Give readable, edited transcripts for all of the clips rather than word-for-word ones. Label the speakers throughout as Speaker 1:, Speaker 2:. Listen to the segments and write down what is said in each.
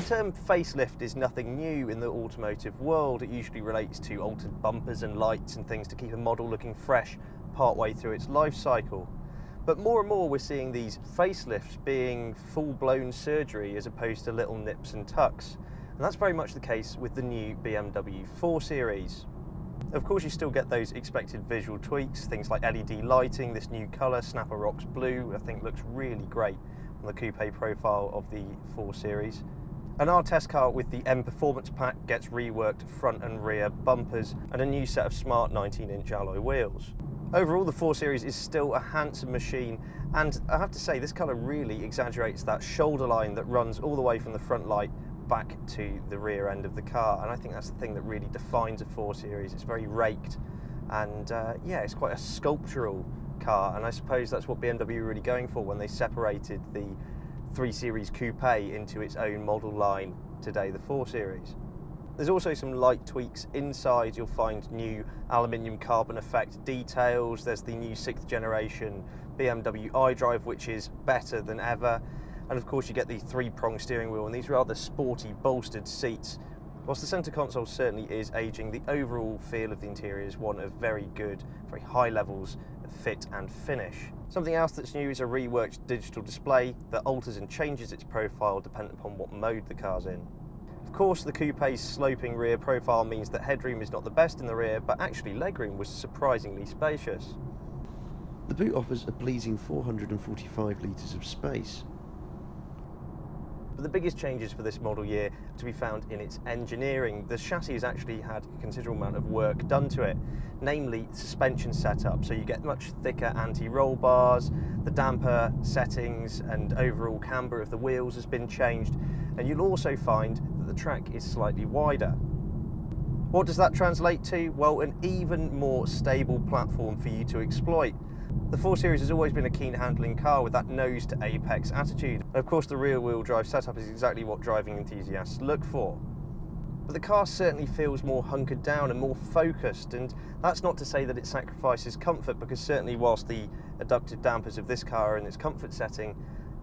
Speaker 1: term facelift is nothing new in the automotive world. It usually relates to altered bumpers and lights and things to keep a model looking fresh partway through its life cycle. But more and more we're seeing these facelifts being full-blown surgery as opposed to little nips and tucks. And that's very much the case with the new BMW 4 Series. Of course, you still get those expected visual tweaks, things like LED lighting. This new colour, Snapper Rocks Blue, I think looks really great on the coupe profile of the 4 Series. And our test car with the M Performance Pack gets reworked front and rear bumpers and a new set of smart 19-inch alloy wheels. Overall, the 4 Series is still a handsome machine, and I have to say this colour really exaggerates that shoulder line that runs all the way from the front light back to the rear end of the car, and I think that's the thing that really defines a 4 Series. It's very raked, and yeah, it's quite a sculptural car, and I suppose that's what BMW were really going for when they separated the 3 Series Coupe into its own model line today, the 4 Series. There's also some light tweaks inside. You'll find new aluminium carbon effect details. There's the new 6th generation BMW iDrive, which is better than ever. And of course you get the 3-prong steering wheel and these rather sporty bolstered seats. Whilst the centre console certainly is ageing, the overall feel of the interior is one of very good, very high levels of fit and finish. Something else that's new is a reworked digital display that alters and changes its profile depending upon what mode the car's in. Of course, the coupe's sloping rear profile means that headroom is not the best in the rear, but actually legroom was surprisingly spacious.
Speaker 2: The boot offers a pleasing 445 litres of space.
Speaker 1: But the biggest changes for this model year are to be found in its engineering. The chassis has actually had a considerable amount of work done to it, namely suspension setup. So you get much thicker anti-roll bars, the damper settings and overall camber of the wheels has been changed, and you'll also find that the track is slightly wider. What does that translate to? Well, an even more stable platform for you to exploit. The 4 Series has always been a keen handling car with that nose to apex attitude. And of course the rear wheel drive setup is exactly what driving enthusiasts look for. But the car certainly feels more hunkered down and more focused, and that's not to say that it sacrifices comfort, because certainly whilst the adductive dampers of this car are in its comfort setting,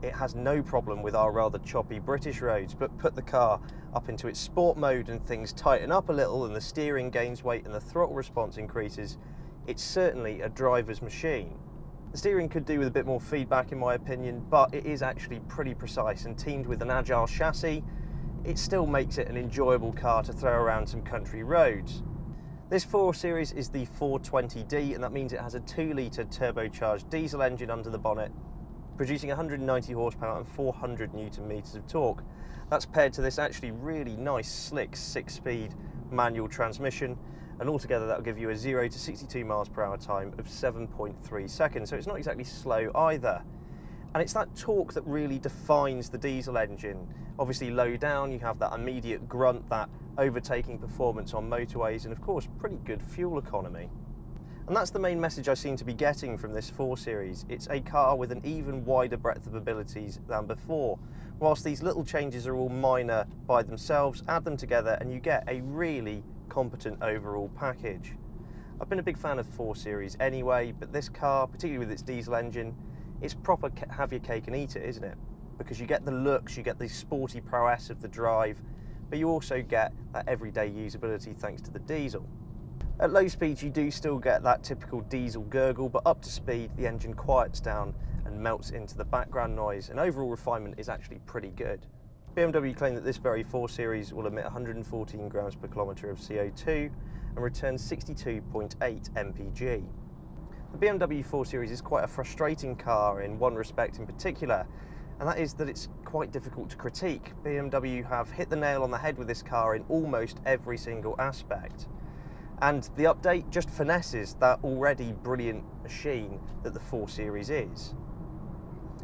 Speaker 1: it has no problem with our rather choppy British roads. But put the car up into its sport mode and things tighten up a little and the steering gains weight and the throttle response increases, it's certainly a driver's machine. The steering could do with a bit more feedback in my opinion, but it is actually pretty precise, and teamed with an agile chassis, it still makes it an enjoyable car to throw around some country roads. This 4 Series is the 420D, and that means it has a 2-litre turbocharged diesel engine under the bonnet, producing 190 horsepower and 400 newton meters of torque. That's paired to this actually really nice, slick 6-speed manual transmission, and altogether that'll give you a 0 to 62 miles per hour time of 7.3 seconds, so it's not exactly slow either. And it's that torque that really defines the diesel engine. Obviously low down you have that immediate grunt, that overtaking performance on motorways, and of course pretty good fuel economy. And that's the main message I seem to be getting from this 4 Series. It's a car with an even wider breadth of abilities than before. Whilst these little changes are all minor by themselves, add them together and you get a really competent overall package. I've been a big fan of 4 Series anyway, but this car, particularly with its diesel engine, it's proper have your cake and eat it, isn't it? Because you get the looks, you get the sporty prowess of the drive, but you also get that everyday usability thanks to the diesel. At low speeds you do still get that typical diesel gurgle, but up to speed the engine quiets down and melts into the background noise, and overall refinement is actually pretty good. BMW claim that this very 4 Series will emit 114 grams per kilometre of CO2 and return 62.8 mpg. The BMW 4 Series is quite a frustrating car in one respect in particular, and that is that it's quite difficult to critique. BMW have hit the nail on the head with this car in almost every single aspect. And the update just finesses that already brilliant machine that the 4 Series is.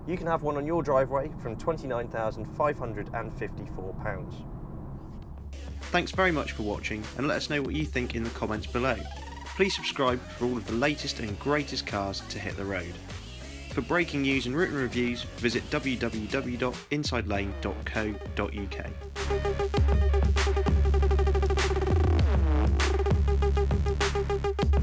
Speaker 1: You can have one on your driveway from £29,554.
Speaker 2: Thanks very much for watching, and let us know what you think in the comments below. Please subscribe for all of the latest and greatest cars to hit the road. For breaking news and written reviews, visit www.insidelane.co.uk.